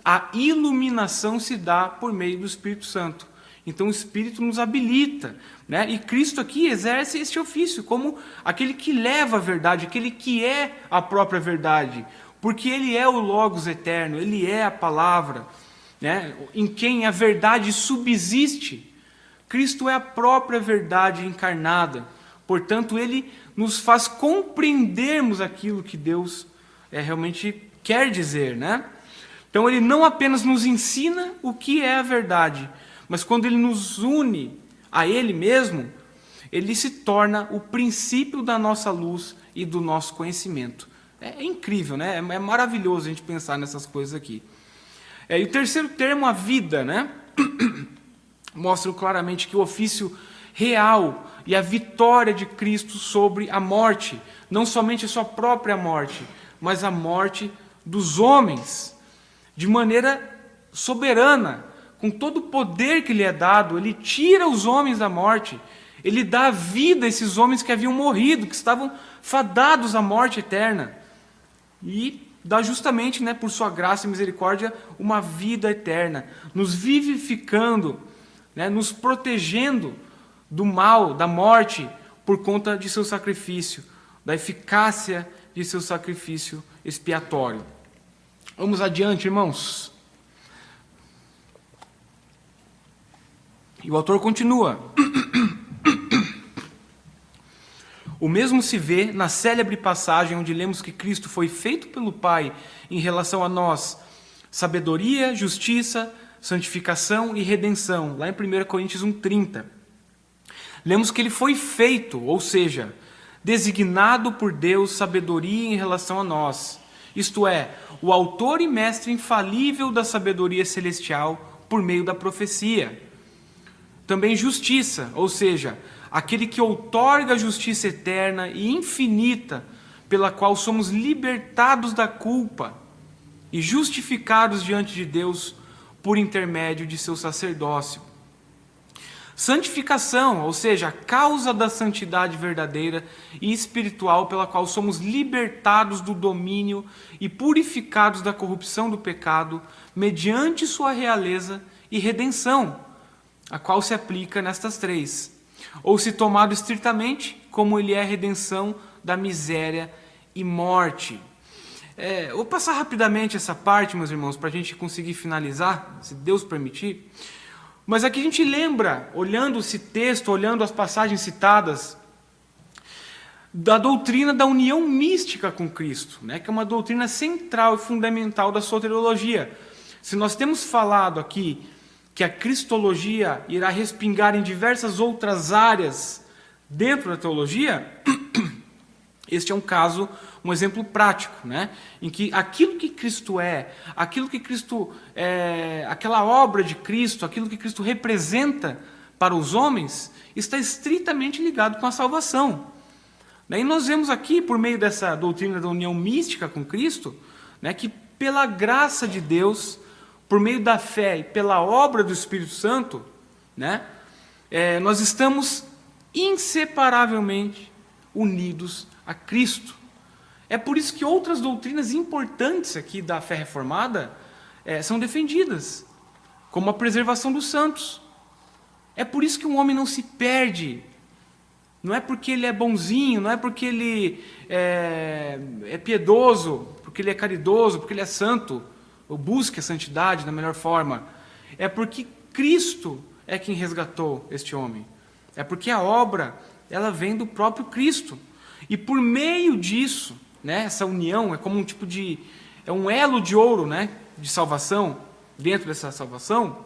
A iluminação se dá por meio do Espírito Santo. Então o Espírito nos habilita, né? E Cristo aqui exerce este ofício como aquele que leva a verdade, aquele que é a própria verdade, porque Ele é o Logos eterno, Ele é a palavra, né? Em quem a verdade subsiste. Cristo é a própria verdade encarnada. Portanto, Ele nos faz compreendermos aquilo que Deus realmente quer dizer, né? Então ele não apenas nos ensina o que é a verdade, mas quando ele nos une a ele mesmo, ele se torna o princípio da nossa luz e do nosso conhecimento. É incrível, né? É maravilhoso a gente pensar nessas coisas aqui. E o terceiro termo, a vida, né? Mostra claramente que o ofício real e a vitória de Cristo sobre a morte, não somente a sua própria morte, mas a morte dos homens, de maneira soberana, com todo o poder que lhe é dado, ele tira os homens da morte, ele dá vida a esses homens que haviam morrido, que estavam fadados à morte eterna, e dá justamente, né, por sua graça e misericórdia, uma vida eterna, nos vivificando, né, nos protegendo do mal, da morte, por conta de seu sacrifício, da eficácia de seu sacrifício expiatório. Vamos adiante, irmãos. E o autor continua. O mesmo se vê na célebre passagem onde lemos que Cristo foi feito pelo Pai em relação a nós, sabedoria, justiça, santificação e redenção, lá em 1 Coríntios 1,30. Lemos que ele foi feito, ou seja, designado por Deus sabedoria em relação a nós. Isto é, o autor e mestre infalível da sabedoria celestial por meio da profecia. Também justiça, ou seja, aquele que outorga a justiça eterna e infinita, pela qual somos libertados da culpa e justificados diante de Deus por intermédio de seu sacerdócio. Santificação, ou seja, a causa da santidade verdadeira e espiritual pela qual somos libertados do domínio e purificados da corrupção do pecado mediante sua realeza e redenção, a qual se aplica nestas três. Ou se tomado estritamente, como ele é a redenção da miséria e morte. Vou passar rapidamente essa parte, meus irmãos, para a gente conseguir finalizar, se Deus permitir. Mas aqui a gente lembra, olhando esse texto, olhando as passagens citadas, da doutrina da união mística com Cristo, né? Que é uma doutrina central e fundamental da soteriologia. Se nós temos falado aqui que a cristologia irá respingar em diversas outras áreas dentro da teologia, este é um caso, um exemplo prático, né? Em que aquilo que Cristo é, aquela obra de Cristo, aquilo que Cristo representa para os homens, está estritamente ligado com a salvação. E nós vemos aqui, por meio dessa doutrina da união mística com Cristo, né, que pela graça de Deus, por meio da fé e pela obra do Espírito Santo, né, nós estamos inseparavelmente unidos a Cristo. É por isso que outras doutrinas importantes aqui da fé reformada são defendidas, como a preservação dos santos. É por isso que um homem não se perde. Não é porque ele é bonzinho, não é porque ele é piedoso, porque ele é caridoso, porque ele é santo, ou busca a santidade da melhor forma. É porque Cristo é quem resgatou este homem. É porque a obra, ela vem do próprio Cristo. E por meio disso, né, essa união é como um tipo de... é um elo de ouro, né, de salvação, dentro dessa salvação.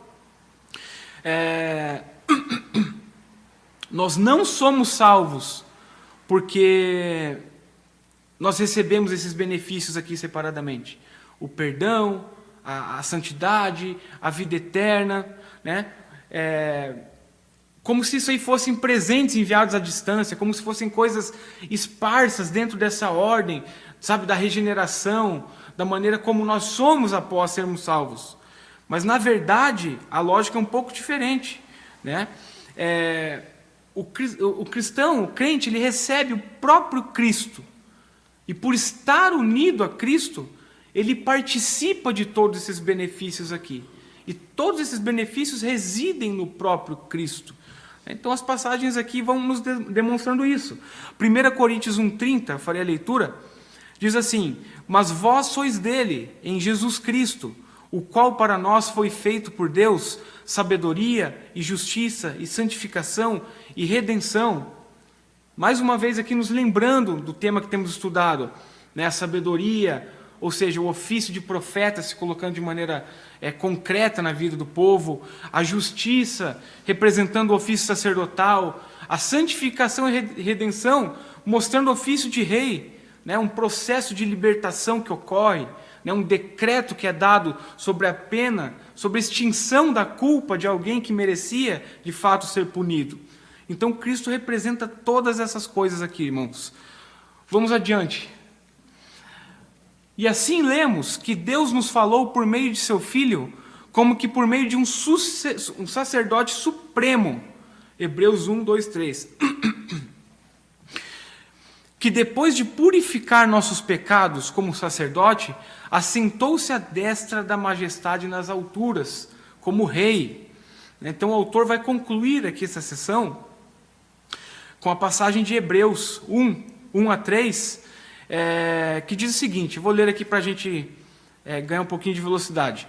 Nós não somos salvos porque nós recebemos esses benefícios aqui separadamente. O perdão, a santidade, a vida eterna, né? Como se isso aí fossem presentes enviados à distância, como se fossem coisas esparsas dentro dessa ordem, sabe, da regeneração, da maneira como nós somos após sermos salvos. Mas, na verdade, a lógica é um pouco diferente, né? O cristão, o crente, ele recebe o próprio Cristo. E por estar unido a Cristo, ele participa de todos esses benefícios aqui. E todos esses benefícios residem no próprio Cristo. Então as passagens aqui vão nos demonstrando isso. 1 Coríntios 1,30, farei a leitura, diz assim: mas vós sois dele, em Jesus Cristo, o qual para nós foi feito por Deus sabedoria e justiça e santificação e redenção. Mais uma vez aqui nos lembrando do tema que temos estudado, né? A sabedoria, ou seja, o ofício de profeta se colocando de maneira concreta na vida do povo, a justiça representando o ofício sacerdotal, a santificação e redenção mostrando o ofício de rei, né? Um processo de libertação que ocorre, né? Um decreto que é dado sobre a pena, sobre a extinção da culpa de alguém que merecia de fato ser punido. Então Cristo representa todas essas coisas aqui, irmãos. Vamos adiante. E assim lemos que Deus nos falou por meio de seu Filho, como que por meio de um sacerdote supremo. Hebreus 1, 2, 3. Que depois de purificar nossos pecados como sacerdote, assentou-se à destra da majestade nas alturas, como rei. Então o autor vai concluir aqui essa sessão com a passagem de Hebreus 1, 1 a 3, que diz o seguinte, vou ler aqui para a gente ganhar um pouquinho de velocidade.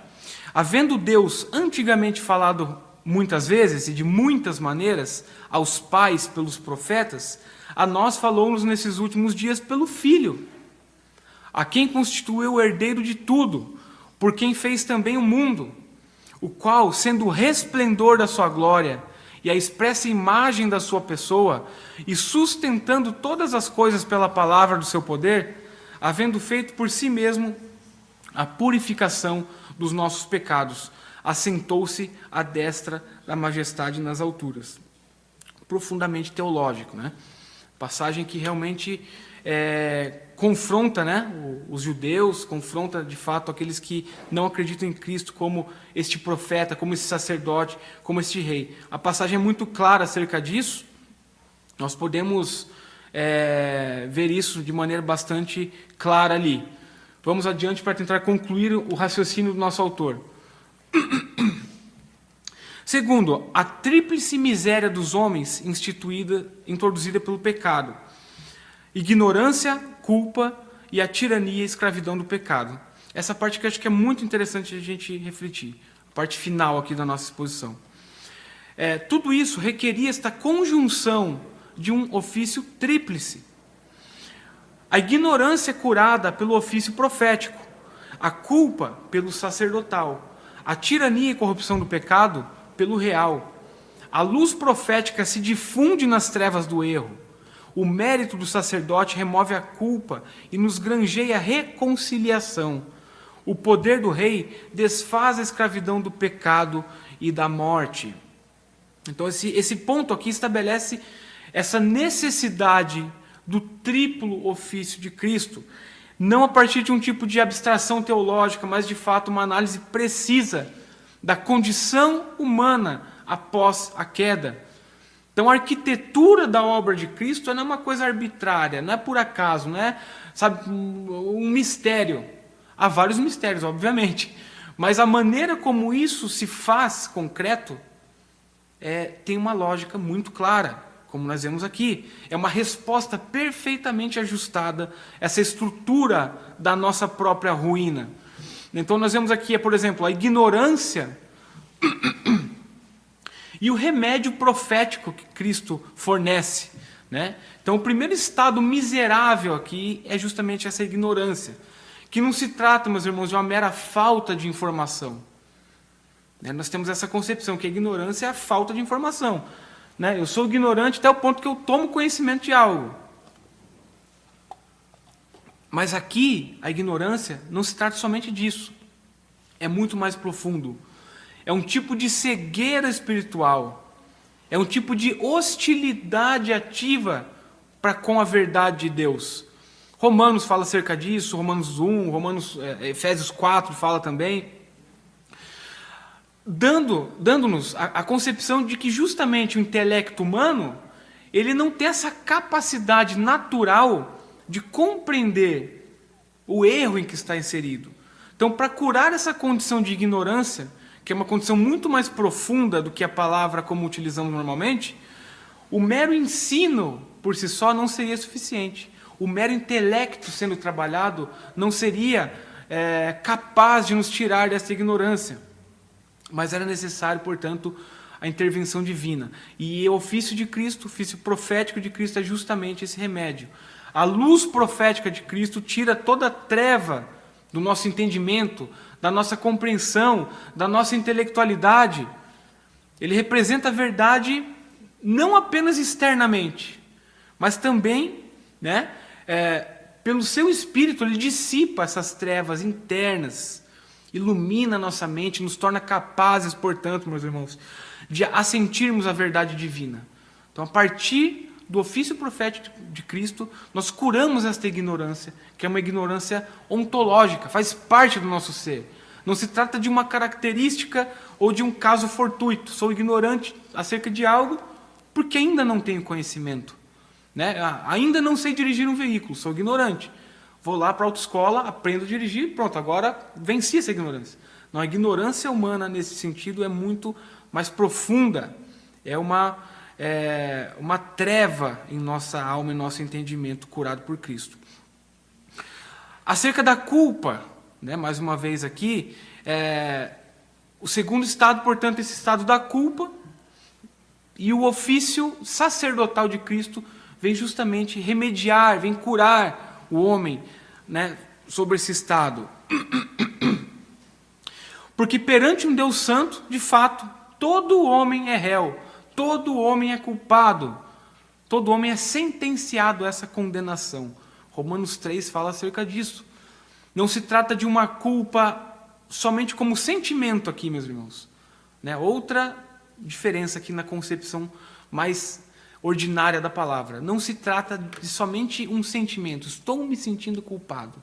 Havendo Deus antigamente falado muitas vezes e de muitas maneiras aos pais pelos profetas, a nós falou-nos nesses últimos dias pelo Filho, a quem constituiu o herdeiro de tudo, por quem fez também o mundo, o qual, sendo o resplendor da sua glória e a expressa imagem da sua pessoa, e sustentando todas as coisas pela palavra do seu poder, havendo feito por si mesmo a purificação dos nossos pecados, assentou-se à destra da majestade nas alturas. Profundamente teológico, né? Passagem que realmente confronta, né, os judeus, confronta de fato aqueles que não acreditam em Cristo como este profeta, como esse sacerdote, como este rei. A passagem é muito clara acerca disso. Nós podemos ver isso de maneira bastante clara ali. Vamos adiante para tentar concluir o raciocínio do nosso autor. Segundo, a tríplice miséria dos homens introduzida pelo pecado. Ignorância, culpa e a tirania e a escravidão do pecado. Essa parte que eu acho que é muito interessante a gente refletir. A parte final aqui da nossa exposição. Tudo isso requeria esta conjunção de um ofício tríplice. A ignorância é curada pelo ofício profético, a culpa pelo sacerdotal, a tirania e corrupção do pecado pelo real. A luz profética se difunde nas trevas do erro. O mérito do sacerdote remove a culpa e nos granjeia a reconciliação. O poder do rei desfaz a escravidão do pecado e da morte. Então esse ponto aqui estabelece essa necessidade do triplo ofício de Cristo, não a partir de um tipo de abstração teológica, mas de fato uma análise precisa da condição humana após a queda. Então a arquitetura da obra de Cristo não é uma coisa arbitrária, não é por acaso, não é sabe, um mistério. Há vários mistérios, obviamente, mas a maneira como isso se faz concreto tem uma lógica muito clara, como nós vemos aqui. É uma resposta perfeitamente ajustada a essa estrutura da nossa própria ruína. Então nós vemos aqui, por exemplo, a ignorância e o remédio profético que Cristo fornece, né? Então o primeiro estado miserável aqui é justamente essa ignorância, que não se trata, meus irmãos, de uma mera falta de informação. Nós temos essa concepção que a ignorância é a falta de informação. Eu sou ignorante até o ponto que eu tomo conhecimento de algo. Mas aqui, a ignorância não se trata somente disso. É muito mais profundo. É um tipo de cegueira espiritual. É um tipo de hostilidade ativa com a verdade de Deus. Romanos fala acerca disso, Romanos 1, Efésios 4 fala também. Dando-nos a concepção de que justamente o intelecto humano, ele não tem essa capacidade natural de compreender o erro em que está inserido. Então, para curar essa condição de ignorância, que é uma condição muito mais profunda do que a palavra como utilizamos normalmente, o mero ensino por si só não seria suficiente. O mero intelecto sendo trabalhado não seria capaz de nos tirar dessa ignorância. Mas era necessário, portanto, a intervenção divina. E o ofício de Cristo, o ofício profético de Cristo é justamente esse remédio. A luz profética de Cristo tira toda a treva do nosso entendimento, da nossa compreensão, da nossa intelectualidade. Ele representa a verdade não apenas externamente, mas também, pelo seu Espírito, ele dissipa essas trevas internas, ilumina a nossa mente, nos torna capazes, portanto, meus irmãos, de assentirmos a verdade divina. Então, a partir do ofício profético de Cristo, nós curamos esta ignorância, que é uma ignorância ontológica, faz parte do nosso ser. Não se trata de uma característica ou de um caso fortuito. Sou ignorante acerca de algo porque ainda não tenho conhecimento. Ainda não sei dirigir um veículo, sou ignorante. Vou lá para a autoescola, aprendo a dirigir, pronto, agora venci essa ignorância. Não, a ignorância humana, nesse sentido, é muito mais profunda. É uma treva em nossa alma e nosso entendimento curado por Cristo. Acerca da culpa, mais uma vez aqui, o segundo estado, portanto, esse estado da culpa, e o ofício sacerdotal de Cristo vem justamente remediar, vem curar o homem, sobre esse estado. Porque perante um Deus santo, de fato, todo homem é réu, todo homem é culpado, todo homem é sentenciado a essa condenação. Romanos 3 fala acerca disso. Não se trata de uma culpa somente como sentimento aqui, meus irmãos. Outra diferença aqui na concepção mais ordinária da palavra. Não se trata de somente um sentimento, estou me sentindo culpado.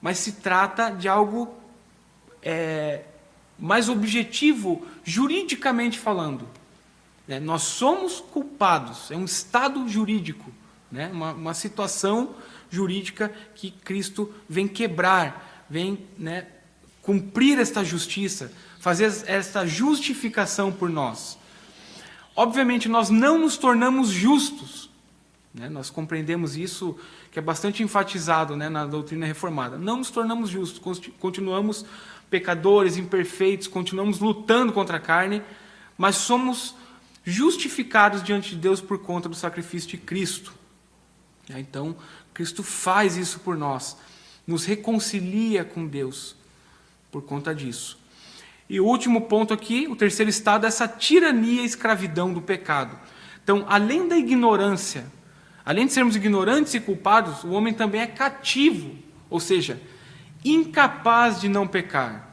Mas se trata de algo mais objetivo, juridicamente falando. Nós somos culpados, é um estado jurídico, uma situação jurídica que Cristo vem quebrar, vem cumprir esta justiça, fazer esta justificação por nós. Obviamente, nós não nos tornamos justos. Nós compreendemos isso, que é bastante enfatizado na doutrina reformada. Não nos tornamos justos, continuamos pecadores, imperfeitos, continuamos lutando contra a carne, mas somos justificados diante de Deus por conta do sacrifício de Cristo. Então, Cristo faz isso por nós, nos reconcilia com Deus por conta disso. E o último ponto aqui, o terceiro estado, é essa tirania e escravidão do pecado. Então, além da ignorância, além de sermos ignorantes e culpados, o homem também é cativo, ou seja, incapaz de não pecar,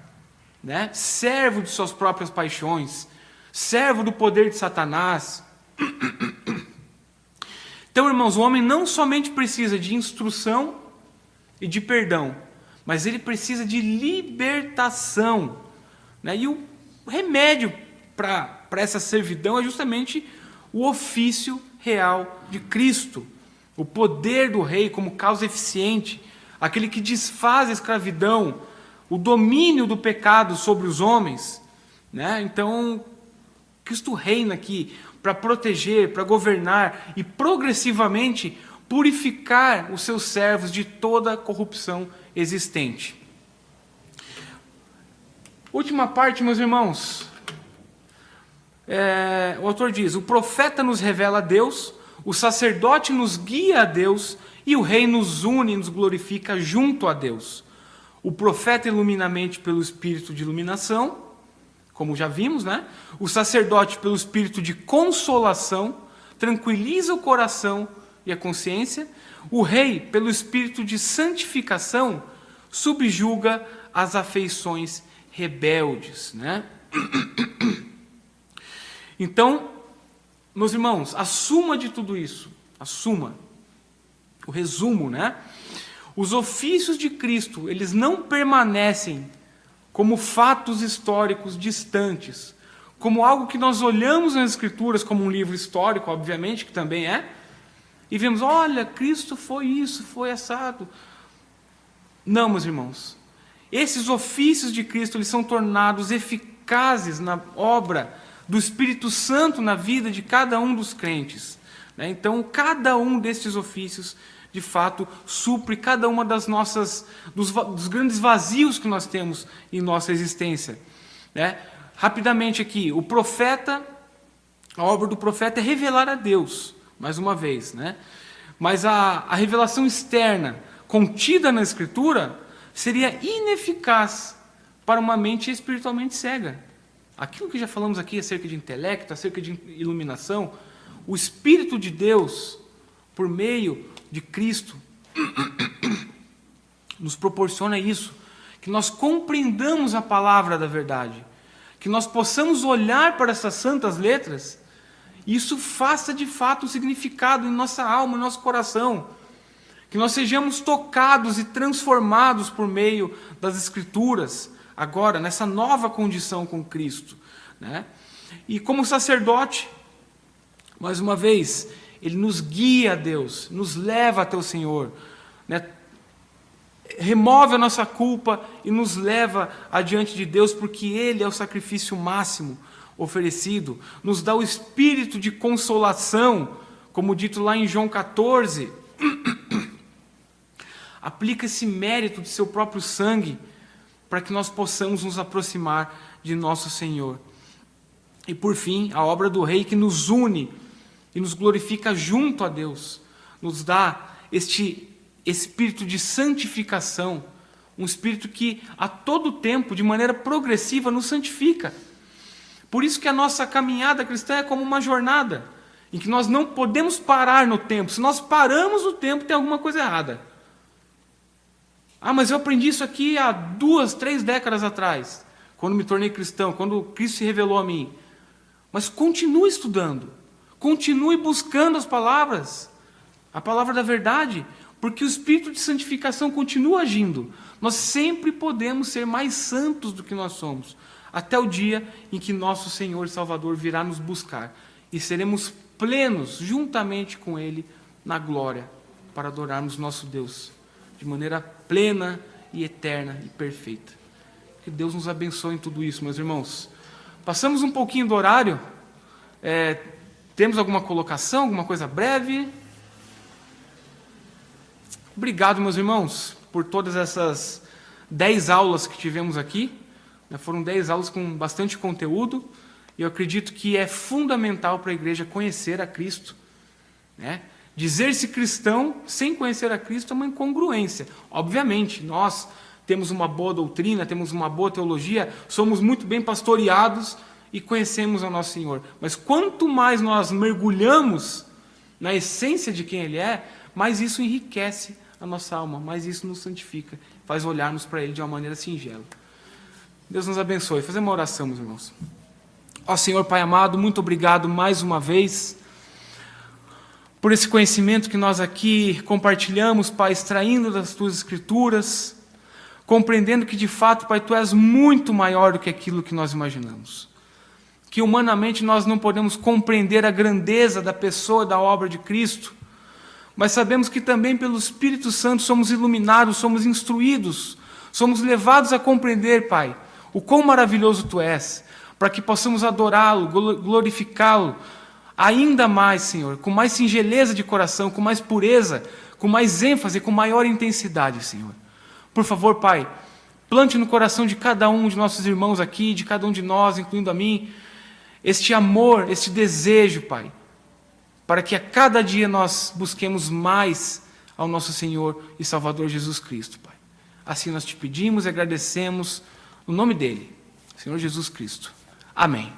servo de suas próprias paixões, servo do poder de Satanás. Então, irmãos, o homem não somente precisa de instrução e de perdão, mas ele precisa de libertação. E o remédio para essa servidão é justamente o ofício real de Cristo, o poder do rei como causa eficiente, aquele que desfaz a escravidão, o domínio do pecado sobre os homens, né? Então, Cristo reina aqui para proteger, para governar e progressivamente purificar os seus servos de toda a corrupção existente. Última parte, meus irmãos. O autor diz: o profeta nos revela a Deus, o sacerdote nos guia a Deus e o rei nos une e nos glorifica junto a Deus. O profeta ilumina a mente pelo espírito de iluminação, como já vimos, né? O sacerdote pelo espírito de consolação, tranquiliza o coração e a consciência. O rei pelo espírito de santificação, subjuga as afeições rebeldes, né? Então, meus irmãos, a suma de tudo isso, o resumo, né? Os ofícios de Cristo, eles não permanecem como fatos históricos distantes, como algo que nós olhamos nas Escrituras como um livro histórico, obviamente, que também é, e vemos, olha, Cristo foi isso, foi assado. Não, meus irmãos. Esses ofícios de Cristo, eles são tornados eficazes na obra do Espírito Santo na vida de cada um dos crentes, né? Então, cada um destes ofícios, de fato, supre cada uma das dos grandes vazios que nós temos em nossa existência, né? Rapidamente aqui, a obra do profeta é revelar a Deus, mais uma vez, né? Mas a revelação externa, contida na Escritura, seria ineficaz para uma mente espiritualmente cega. Aquilo que já falamos aqui acerca de intelecto, acerca de iluminação, o Espírito de Deus, por meio de Cristo, nos proporciona isso, que nós compreendamos a palavra da verdade, que nós possamos olhar para essas santas letras e isso faça de fato um significado em nossa alma, em nosso coração, que nós sejamos tocados e transformados por meio das Escrituras, agora, nessa nova condição com Cristo, né? E como sacerdote, mais uma vez, ele nos guia a Deus, nos leva até o Senhor, né? Remove a nossa culpa e nos leva adiante de Deus, porque Ele é o sacrifício máximo oferecido, nos dá o espírito de consolação, como dito lá em João 14, aplica esse mérito de seu próprio sangue, para que nós possamos nos aproximar de nosso Senhor. E por fim, a obra do Rei que nos une e nos glorifica junto a Deus, nos dá este espírito de santificação, um espírito que a todo tempo, de maneira progressiva, nos santifica. Por isso que a nossa caminhada cristã é como uma jornada, em que nós não podemos parar no tempo. Se nós paramos no tempo, tem alguma coisa errada. Ah, mas eu aprendi isso aqui há 2, 3 décadas atrás, quando me tornei cristão, quando Cristo se revelou a mim. Mas continue estudando, continue buscando as palavras, a palavra da verdade, porque o Espírito de santificação continua agindo. Nós sempre podemos ser mais santos do que nós somos, até o dia em que nosso Senhor e Salvador virá nos buscar, e seremos plenos, juntamente com Ele, na glória, para adorarmos nosso Deus, de maneira plena e eterna e perfeita. Que Deus nos abençoe em tudo isso, meus irmãos. Passamos um pouquinho do horário. Temos alguma colocação, alguma coisa breve? Obrigado, meus irmãos, por todas essas 10 aulas que tivemos aqui. Foram 10 aulas com bastante conteúdo. E eu acredito que é fundamental para a igreja conhecer a Cristo, né? Dizer-se cristão sem conhecer a Cristo é uma incongruência. Obviamente, nós temos uma boa doutrina, temos uma boa teologia, somos muito bem pastoreados e conhecemos ao nosso Senhor. Mas quanto mais nós mergulhamos na essência de quem Ele é, mais isso enriquece a nossa alma, mais isso nos santifica, faz olharmos para Ele de uma maneira singela. Deus nos abençoe. Fazer uma oração, meus irmãos. Ó Senhor Pai amado, muito obrigado mais uma vez por esse conhecimento que nós aqui compartilhamos, Pai, extraindo das Tuas Escrituras, compreendendo que de fato, Pai, Tu és muito maior do que aquilo que nós imaginamos. Que humanamente nós não podemos compreender a grandeza da pessoa, da obra de Cristo, mas sabemos que também pelo Espírito Santo somos iluminados, somos instruídos, somos levados a compreender, Pai, o quão maravilhoso Tu és, para que possamos adorá-lo, glorificá-lo ainda mais, Senhor, com mais singeleza de coração, com mais pureza, com mais ênfase, com maior intensidade, Senhor. Por favor, Pai, plante no coração de cada um de nossos irmãos aqui, de cada um de nós, incluindo a mim, este amor, este desejo, Pai, para que a cada dia nós busquemos mais ao nosso Senhor e Salvador Jesus Cristo, Pai. Assim nós te pedimos e agradecemos no nome dele, Senhor Jesus Cristo. Amém.